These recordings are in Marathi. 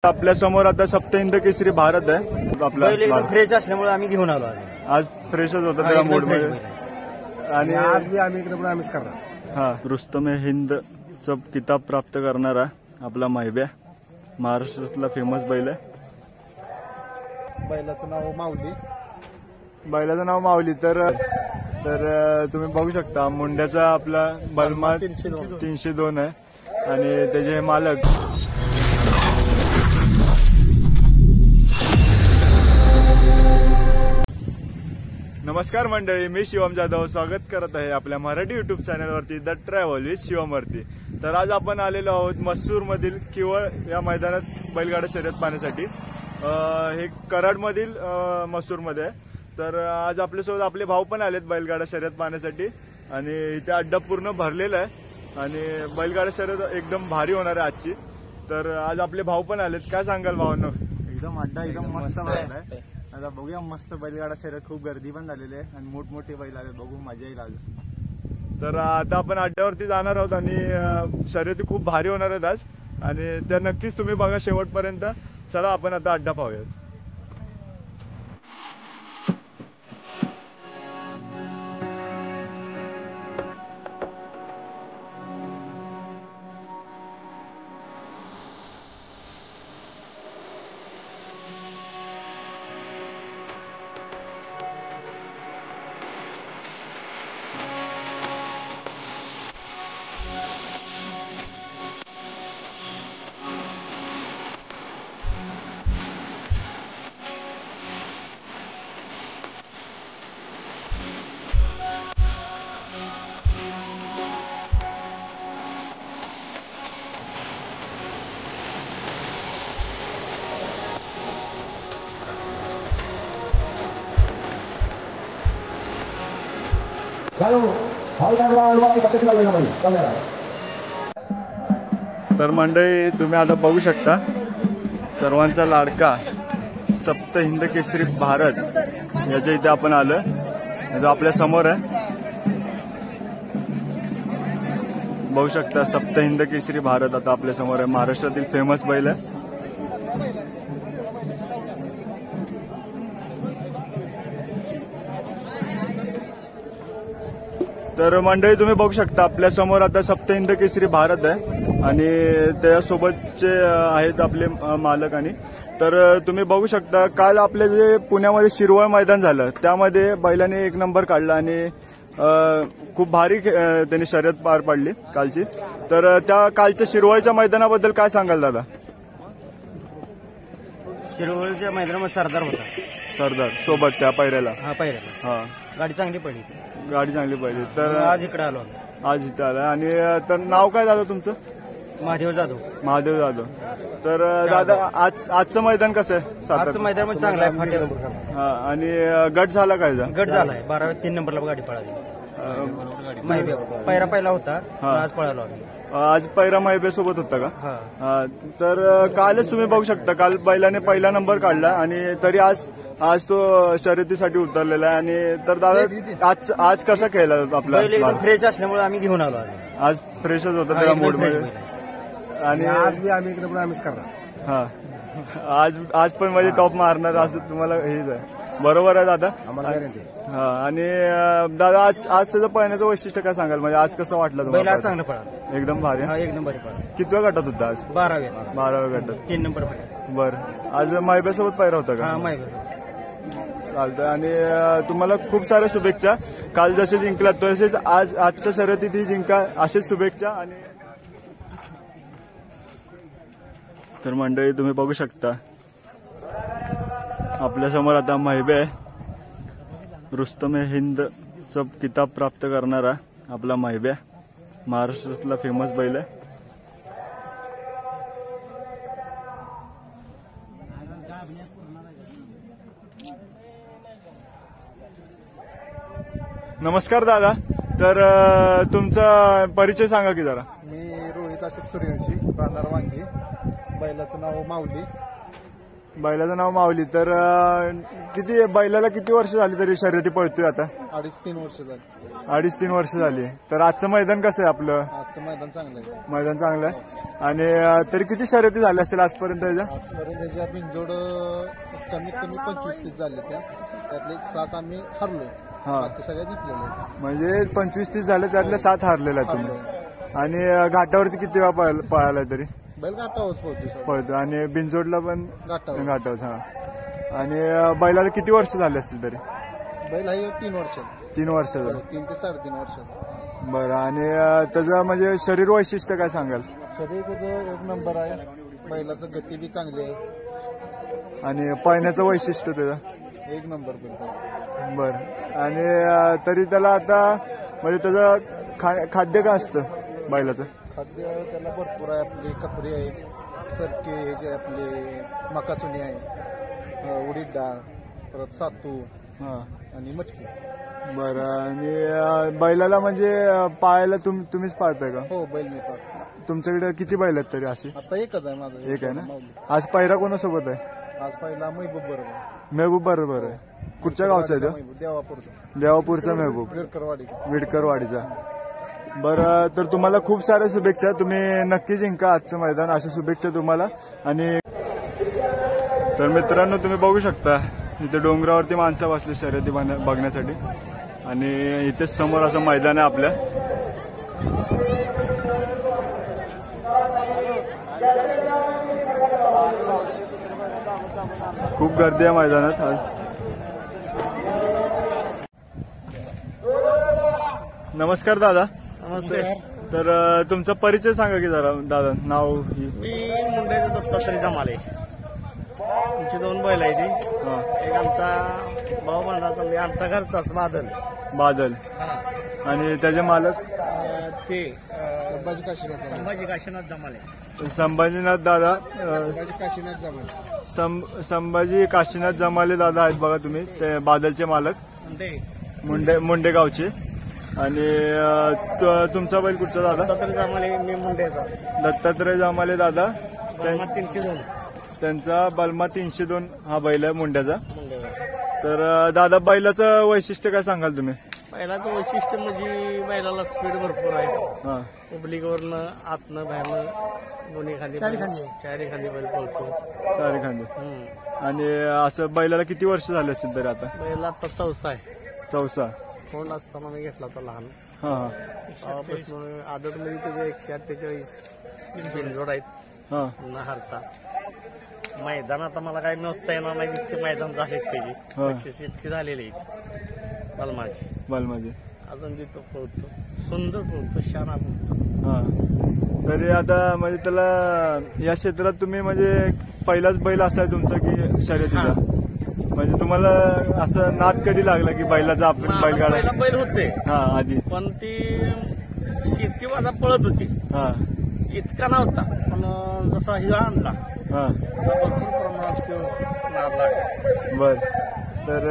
आपल्या समोर आता सप्तहिंद केसरी भारत आहे. आपला फ्रेश असल्यामुळे आम्ही घेऊन आलो. आज फ्रेशच होता त्या मूड मध्ये आणि आज बी आम्ही एकदम आम्हीच करणार. हा रुस्तमे हिंदचा किताब प्राप्त करणारा आपला माहिब्या महाराष्ट्रातला फेमस बैल आहे. बैलाचं नाव माऊली. बैलाचं नाव माऊली. तर तुम्ही बघू शकता मुंड्याचा आपला बलमा 302 आहे आणि त्याचे मालक नमस्कार मंडळी, मी शिवम जाधव स्वागत करत आहे आपल्या मराठी युट्यूब चॅनलवरती द ट्रॅव्हल विथ शिवमवरती. तर आज आपण आलेलो आहोत मसूर मधील किवळ या मैदानात बैलगाडा शर्यत पाहण्यासाठी. हे कराडमधील मसूरमध्ये आहे. तर आज आपल्यासोबत आपले भाऊ पण आलेत बैलगाडा शर्यत पाहण्यासाठी आणि इथे अड्डा पूर्ण भरलेला आहे आणि बैलगाडा शर्यत एकदम भारी होणार आहे आजची. तर आज आपले भाऊ पण आलेत. काय सांगाल भावांनो? एकदम अड्डा एकदम मस्त आहे. आता बघूया, मस्त बैलगाडा शर्यत, खूप गर्दी पण झालेली आहे आणि मोठमोठे बैल आले, बघू मजा येईल आज. तर आता आपण अड्ड्यावरती जाणार आहोत आणि शर्यती खूप भारी होणार आहेत आज आणि त्या नक्कीच तुम्ही बघा शेवटपर्यंत. चला आपण आता अड्डा पाहूयात. तर मंडळी तुम्ही आता बघू शकता सर्वांचा लाडका सप्तहिंद केसरी भारत याच्या इथे आपण आलोय. आपल्या समोर आहे, बघू शकता सप्तहिंद केसरी भारत आता आपल्या समोर आहे. महाराष्ट्रातील फेमस बैल आहे. तर मंडळी तुम्ही बघू शकता आपल्या समोर आता सप्तहिंद केसरी भारत आहे आणि त्यासोबतचे आहेत आपले मालक. आणि तर तुम्ही बघू शकता काल आपले जे पुण्यामध्ये शिरवळ मैदान झालं त्यामध्ये बैलाने 1 नंबर काढला आणि खूप भारी त्यांनी शर्यत पार पाडली कालची. तर त्या कालच्या शिरवळच्या मैदानाबद्दल काय सांगाल दादा? शिरवळच्या मैदानामध्ये सरदार होता. सरदार सोबत त्या पायऱ्याला? हा, पायऱ्याला. हा, गाडी चांगली पडली. गाडी चांगली पाहिजे. तर आज इकडे आलो. आज इथं आला. आणि तर नाव काय दादा तुमचं? महादेव जाधव. महादेव जाधव. तर दादा आजचं मैदान कसं आहे? आजचं मैदान पण चांगलं आहे, फाटे. हा, आणि गट झाला काय? गट झालाय 12-3 नंबरला गाडी पळाली. पैरा पहिला होता, आज पळालो आम्ही. आज पैरा माहिबे सोबत होता का? तर कालच तुम्ही बघू शकता काल बैलाने पहिला नंबर काढला आणि तरी आज तो शर्यतीसाठी उतरलेला आहे. आणि तर दादा आज कसा खेळला आपला? फ्रेश असल्यामुळे आम्ही घेऊन आलो. आज फ्रेशच होता त्या मूड मध्ये आणि आज बी आम्ही एकदम आम्हीच करणार. हा, आज पण म्हणजे टॉप मारणार असं तुम्हाला हेच आहे. बरोबर आहे दादा? हा. आणि दादा आज त्याचं पळण्याचं वैशिष्ट्य काय सांगाल? म्हणजे आज कसं वाटलं तुम्हाला? चांगलं पळा, एकदम भारी. एकदम भारी पळा. कितव्या गटात होता आज? 12व्या गटात. 3 नंबर पळा. बरं, आज माहिब्यासोबत पायरा होता का? चालतंय. आणि तुम्हाला खूप साऱ्या शुभेच्छा. काल जसे जिंकलात तसेच आजच्या शर्यतीत ही जिंका, असेच शुभेच्छा. आणि तर मंडळी तुम्ही बघू शकता आपल्या समोर आता माहिबे आहे. रुस्तमे हिंदचा किताब प्राप्त करणारा आपला माहिब्या महाराष्ट्रातला फेमस बैल आहे. नमस्कार दादा. तर तुमचा परिचय सांगा की जरा. मी रोहित अशोक सूर्यवंशी, राहणार वांगी. बैलाचं नाव माऊली. बैलाचं नाव माऊली. तर किती बैलाला किती वर्ष झाली तरी शर्यती पळतोय आता? 2.5-3 वर्ष झाली. 2.5-3 वर्ष झाली. तर आजचं मैदान कसं आहे आपलं? आजचं मैदान चांगलं आहे. मैदान चांगलं आहे. आणि तरी किती शर्यती झाल्या असतील आजपर्यंत त्याच्या? आजपर्यंत त्याच्या बिनजोड कमीत कमी 25-30 झाले. त्यातले 7 आम्ही हरलो. हा. बाकी सगळ्या जिंकलेले. म्हणजे 25-30 झाले त्यातले 7 हारलेले आहेत तुम्ही. आणि घाटावरती किती वेळा पळालाय तरी? बैल घाटावरच पोहोचतो. पळतो. आणि बिनजोडला पण घाटावर. हा. आणि बैलाला किती वर्ष झाले असतील तरी? बैल आहे 3 वर्ष. 3 वर्ष झालं. 3 ते 3.5 वर्ष. बरं. आणि त्याचं म्हणजे शरीर वैशिष्ट्य काय सांगाल? शरीर त्याचं 1 नंबर आहे. बैलाचं गती बी चांगली आहे. आणि पळण्याचं वैशिष्ट्य त्याचं? 1 नंबर बैल. बर. आणि तरी त्याला आता म्हणजे त्याचं खाद्य काय असतं बैलाचं? खाद्य त्याला भरपूर आहे. आपली कपरी आहे, सरके जे आपले मकाचुनी आहे, उडीद डाळ, परत सातू आणि मटकी. बरं. आणि बैलाला म्हणजे पाळायला तुम्हीच पाळताय का? हो, बैल मी पाळतो. तुमच्याकडे किती बैल आहेत तरी अशी? आता एकच आहे माझं. एक आहे ना. आज पहिरा कोणासोबत आहे? आज पहिला महबूब बरोबर. महबूब बरोबर आहे. कुठच्या गावचा आहे तो? देवापूरचा. देवापूरचा महबूब. विडकरवाडीचा. बरं. तर तुम्हाला खूप साऱ्या शुभेच्छा. तुम्ही नक्की जिंका आजचं मैदान, अशा शुभेच्छा तुम्हाला. आणि तर मित्रांनो, तुम्ही बघू शकता इथे डोंगरावरती माणसं बसली शर्यती बघण्यासाठी. आणि इथेच समोर असं मैदान आहे आपल्या. खूप गर्दी आहे मैदानात आज. नमस्कार दादा. नमस्ते. तर तुमचा परिचय सांगा की जरा दादा. नाव? मी मुंडेचा दत्तात्रय जमाले. आमची 2 बैल आहे ती. एक आमचा भाऊ बंधाचा म्हणजे आमचा घरचाच बादल. आणि त्याचे मालक ते संभाजी काशीनाथ जमाले. संभाजीनाथ दादा. काशीनाथ जमाले. संभाजी काशीनाथ जमाले दादा आहेत बघा तुम्ही. ते बादलचे मालक मुंडे गावचे. आणि तुमचा बैल कुठचा दादा? दत्तात्रय जमाले. मी मुंडेचा. दत्तात्रय जमाले दादा. 302. त्यांचा बलमा 302 हा बैल आहे मुंड्याचा. तर दादा बैलाचं वैशिष्ट्य काय सांगाल तुम्ही? बैलाचं वैशिष्ट्य म्हणजे बैलाला स्पीड भरपूर आहे. पब्लिकवरनं आतनं बाहेरनं दोन्ही खाली चारी खाली बैल पळतो. चारी खांदे. आणि असं बैलाला किती वर्ष झाले असतील तरी आता? बैल आता 4 आहे. 4. कोण असताना मी घेतला होता लहान. आदत मध्ये त्याचे 148 बिनजोड आहेत. न हरता मैदान आता मला काही नसता येणार नाही. इतके मैदान झालेत त्याची. 100 इतके झालेले आहेत बलमाची. अजून बी तो पळतो. सुंदर पळतो. शाना पळतो. तरी आता म्हणजे त्याला या क्षेत्रात तुम्ही म्हणजे पहिलाच बैल असाय तुमचा की शर्यतीचा? म्हणजे तुम्हाला असं नाद कधी लागला की बैलाचा आपण बैलगाडा? बैल होते आधी, पण ती शेती माझा पळत होती. इतका नव्हता. पण जसा हिरा आणला भरपूर प्रमाणात तो नाद लागला. बर. तर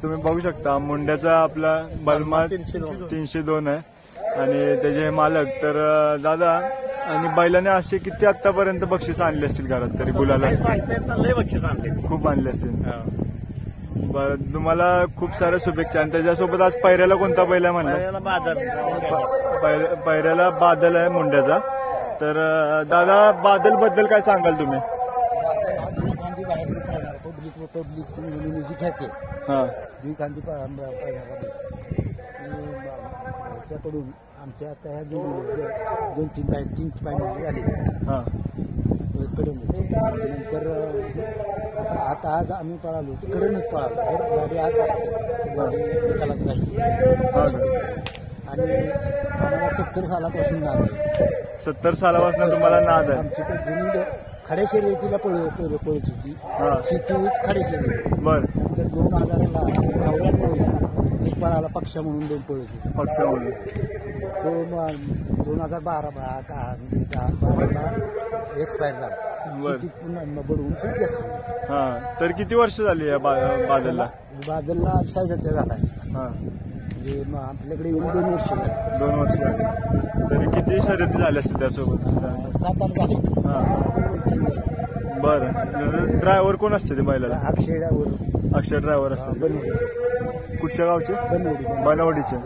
तुम्ही बघू शकता मुंड्याचा आपला बलमा 302 आहे. आणि त्याचे मालक तर दादा. आणि बैलाने असे किती आतापर्यंत बक्षीस आणले असतील घरात तरी? गुलाला लय बक्षीस आणले. खूप आणले असतील. बरं. तुम्हाला खूप साऱ्या शुभेच्छा. आणि त्याच्यासोबत आज पैऱ्याला कोणता बैल आहे म्हणला? पैऱ्याला बादल आहे मुंड्याचा. तर दादा बादल बद्दल काय सांगाल तुम्ही? त्याकडून आमच्या आता ह्या 2-3 फायनल आले. नंतर आता आज आम्ही पळालो तिकडूनच पळालो. गाडी आत असते निकालात राहिली. आणि आम्हाला 70 सालापासून नाद आहे. 70 सालापासून तुम्हाला नाद आहे? आमची तर जुनी खड्या शर्यतीला पळत होती. शेती खड्या शर्यती. बर. नंतर 2094 एक पळाला पक्ष म्हणून 2 पळत होते. पक्ष म्हणून तो 2012 एक्सपायर झाला. शेतीत पुन्हा बडवून शेती असते. तर किती वर्ष झाली या बादलला? बादलला 67 झाला आहे. म्हणजे आपल्याकडे येऊन 2 वर्ष झाली. 2 वर्ष झाली. तरी किती शर्यती झाल्या असतील त्यासोबत? 7-8 झाले. बरं. ड्रायव्हर कोण असते ते बैलाला? अक्षय ड्रायव्हर असते. बनवडी. कुठच्या गावचे? बनवडी. बनवडीचे.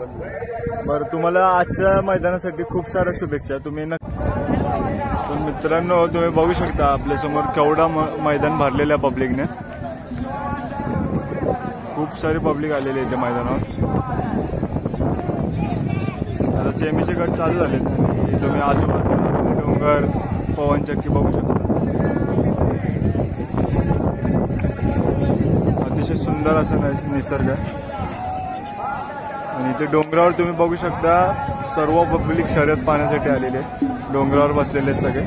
बरं, तुम्हाला आजच्या मैदानासाठी खूप साऱ्या शुभेच्छा. तुम्ही तर मित्रांनो, तुम्ही बघू शकता आपल्यासमोर केवढा मैदान भरलेलं आहे पब्लिकने. खूप सारी पब्लिक आलेली आहे त्या मैदानावर. आता सेमीचे गट चालू झालेत. तुम्ही आजूबाजूला डोंगर, पवनचक्की बघू शकता. अतिशय सुंदर असा निसर्ग आहे. आणि इथे डोंगरावर तुम्ही बघू शकता सर्व पब्लिक शर्यत पाहण्यासाठी आलेले आहे. डोंगरावर बसलेले सगळे.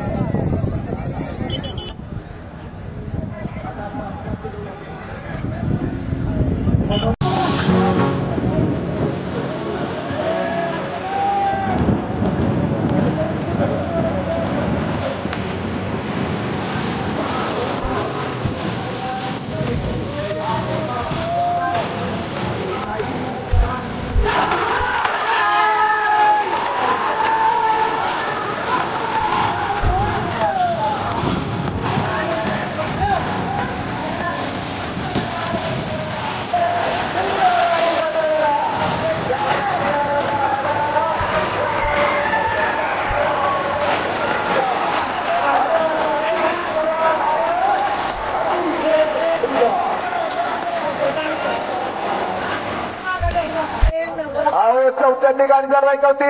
चौथ्यांदी गाडी चालवायची होती.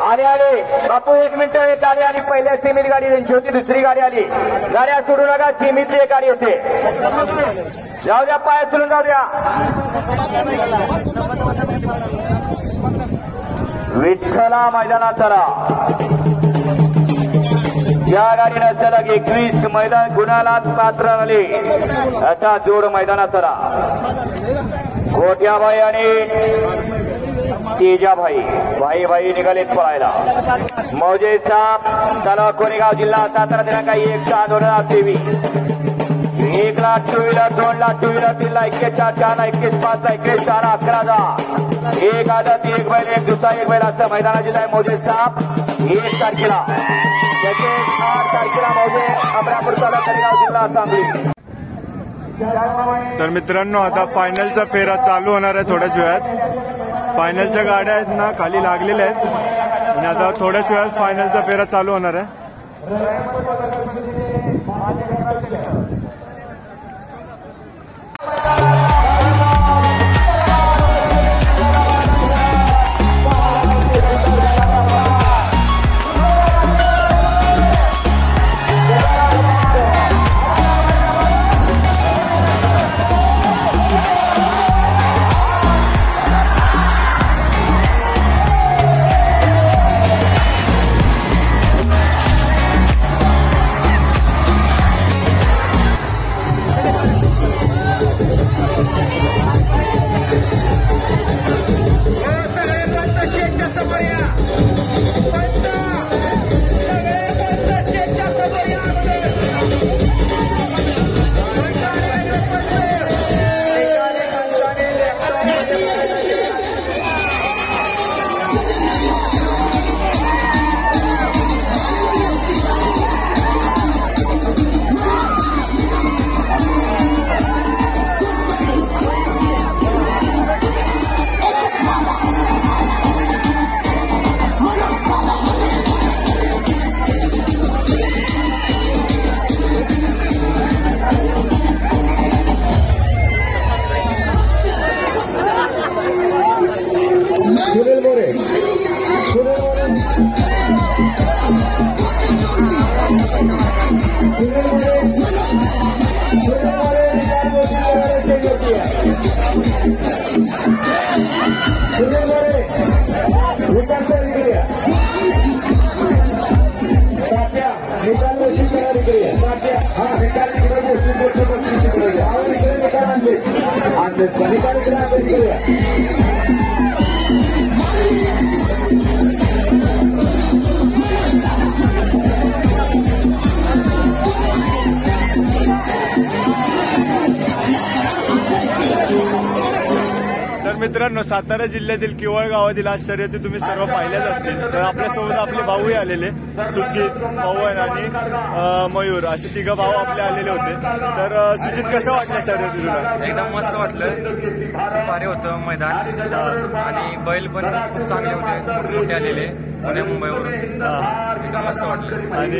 आले बापू 1 मिनिट. गाडी आली. पहिल्या सीमित गाडी त्यांची होती. दुसरी गाडी आली. गाड्या सोडू नका. सीमितची एक गाडी होते. जाऊ द्या, पाय चलून जाऊ द्या. विठ्ठला मैदानात चला. या गाडीनं सलग 21 मैदान गुणाला पात्र झाले असा जोड मैदानात चला. गोट्याबाई आणि तेजाभाई भाई निघालेत पळायला. मौजे साप तालुका कोरेगाव जिल्हा सातारा दिनांक 1/6/2023. 1 लाख 2 व्हीलर 2 लाख 2 व्हीलर 3 लाख 21 4 4 लाख 21 5 लाख 21 4 11 एक आदत 1 बैल 1 दुसरा 1 बैल असं मैदानाची आहे. मौजे साप 1 तारखेला. त्याचे 8 तारखेला मौजे अमरापूर तालुका कोरेगाव जिल्हा सांगली. तर मित्रांनो, आता फायनलचा फेरा चालू होणार आहे थोड्याच वेळात. फायनलच्या गाड्या आहेत ना खाली लागलेल्या आहेत आणि आता थोड्याच वेळात फायनलचा फेरा चालू होणार आहे. मित्रांनो, सातारा जिल्ह्यातील किवळ गावातील आज शर्यती तुम्ही सर्व पाहिल्याच असतील. तर आपल्यासोबत आपले भाऊही आलेले, सुजित, पवन आणि मयूर असे 3 भाऊ आपले आलेले होते. तर सुजित, कसं वाटलं शर्यती तुला? एकदम मस्त वाटलं, खूप भारी होतं मैदान आणि बैल पण खूप चांगले होते, मोठे आलेले पुणे मुंबईवरून. एकदम मस्त वाटलं. आणि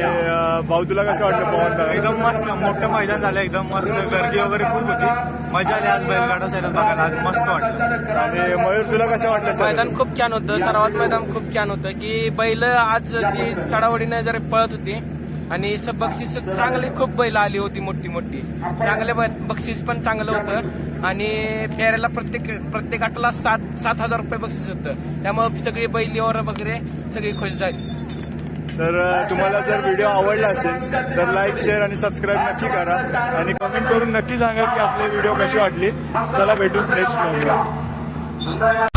भाऊ तुला कसं वाटलं पवन? एकदम मस्त मोठं मैदान झालं, एकदम मस्त, गर्दी वगैरे खूप होती, मजा आली आज बैलगाडा शर्यत बघायला, आज मस्त वाटलं. आणि मयूर तुला कसं वाटलं? मैदान खूप छान होतं, सर्वात मैदान खूप छान होतं की बैल आज अशी चढावडीने जरा पळत होती आणि बक्षीस चांगली खूप बैल आली होती, मोठी मोठी चांगले बक्षीस पण चांगलं होतं आणि फेऱ्याला प्रत्येक आटाला 7,000 रुपये बक्षीस होतं. त्यामुळे सगळी बैलीवर वगैरे सगळी खुश झाली. तर तुम्हाला जर व्हिडिओ आवडला असेल तर लाईक, शेअर आणि सबस्क्राईब नक्की करा आणि कमेंट करून नक्की सांगा की आपली व्हिडिओ कशी वाटली. चला भेटू नेक्स्ट व्हिडिओ.